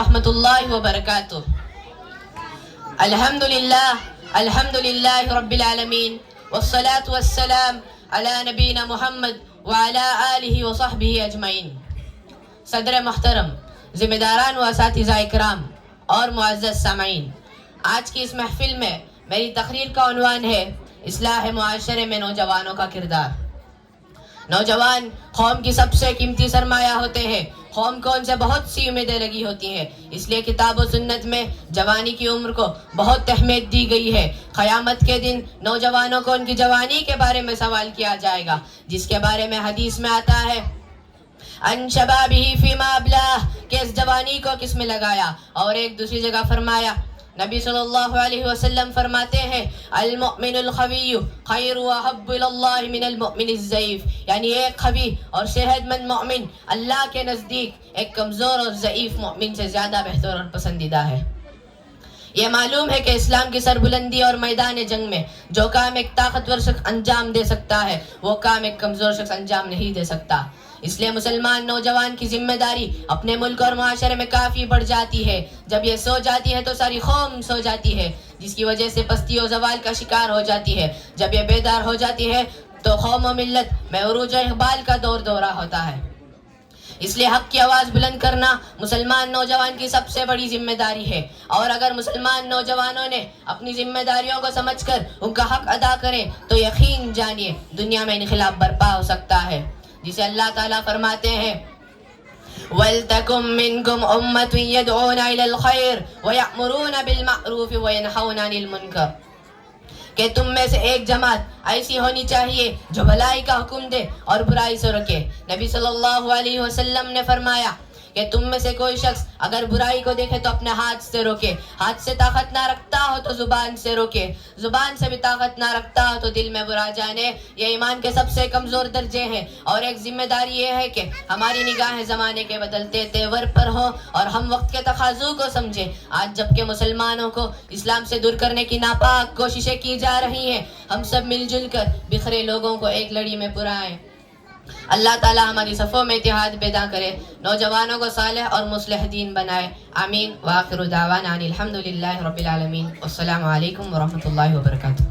رحمۃ اللہ وبرکاتہ۔ الحمدللہ رب العالمین والصلاة والسلام علی نبینا محمد وعلی آلہ وصحبہ اجمعین۔ صدر محترم، ذمہ داران و اساتذہ اکرام اور معزز سامعین، آج کی اس محفل میں میری تقریر کا عنوان ہے اصلاح معاشرے میں نوجوانوں کا کردار۔ نوجوان قوم کی سب سے قیمتی سرمایہ ہوتے ہیں۔ قوم کو ان سے بہت سی امیدیں لگی ہوتی ہیں، اس لیے کتاب و سنت میں جوانی کی عمر کو بہت اہمیت دی گئی ہے۔ قیامت کے دن نوجوانوں کو ان کی جوانی کے بارے میں سوال کیا جائے گا، جس کے بارے میں حدیث میں آتا ہے ان شبابہ فیما ابلاہ، کہ اس جوانی کو کس میں لگایا۔ اور ایک دوسری جگہ فرمایا، نبی صلی اللہ علیہ وسلم فرماتے ہیں المؤمن القوی خیر و احب الی اللہ من المؤمن الضعیف، یعنی ایک قوی اور صحت مند مومن اللہ کے نزدیک ایک کمزور اور ضعیف مومن سے زیادہ بہتر اور پسندیدہ ہے۔ یہ معلوم ہے کہ اسلام کی سربلندی اور میدان جنگ میں جو کام ایک طاقتور شخص انجام دے سکتا ہے، وہ کام ایک کمزور شخص انجام نہیں دے سکتا۔ اس لیے مسلمان نوجوان کی ذمہ داری اپنے ملک اور معاشرے میں کافی بڑھ جاتی ہے۔ جب یہ سو جاتی ہے تو ساری قوم سو جاتی ہے، جس کی وجہ سے پستی و زوال کا شکار ہو جاتی ہے۔ جب یہ بیدار ہو جاتی ہے تو قوم و ملت میں عروج و اقبال کا دورہ ہوتا ہے۔ اس لیے حق کی آواز بلند کرنا مسلمان نوجوان کی سب سے بڑی ذمہ داری ہے، اور اگر مسلمان نوجوانوں نے اپنی ذمہ داریوں کو سمجھ کر ان کا حق ادا کریں تو یقین جانیے دنیا میں انقلاب برپا ہو سکتا ہے، جسے اللہ تعالیٰ فرماتے ہیں وَلْتَكُمْ مِنْكُمْ أُمَّةٌ يَدْعُونَ إِلَى الْخَيْرِ وَيَأْمُرُونَ بِالْمَعْرُوفِ وَيَنْهَوْنَ عَنِ الْمُنْكَرِ، کہ تم میں سے ایک جماعت ایسی ہونی چاہیے جو بھلائی کا حکم دے اور برائی سے روکے۔ نبی صلی اللہ علیہ وسلم نے فرمایا کہ تم میں سے کوئی شخص اگر برائی کو دیکھے تو اپنے ہاتھ سے روکے، ہاتھ سے طاقت نہ رکھتا ہو تو زبان سے روکے، زبان سے بھی طاقت نہ رکھتا ہو تو دل میں برا جانے۔ یہ ایمان کے سب سے کمزور درجے ہیں، اور ایک ذمہ داری یہ ہے کہ ہماری نگاہیں زمانے کے بدلتے تیور پر ہوں اور ہم وقت کے تقاضوں کو سمجھیں۔ آج جبکہ مسلمانوں کو اسلام سے دور کرنے کی ناپاک کوششیں کی جا رہی ہیں، ہم سب مل جل کر بکھرے لوگوں کو ایک لڑی میں پرائیں۔ اللہ تعالی ہماری صفوں میں اتحاد پیدا کرے، نوجوانوں کو صالح اور مصلح دین بنائے، آمین۔ وآخر دعوانا ان الحمدللہ رب العالمین، والسلام علیکم ورحمۃ اللہ وبرکاتہ۔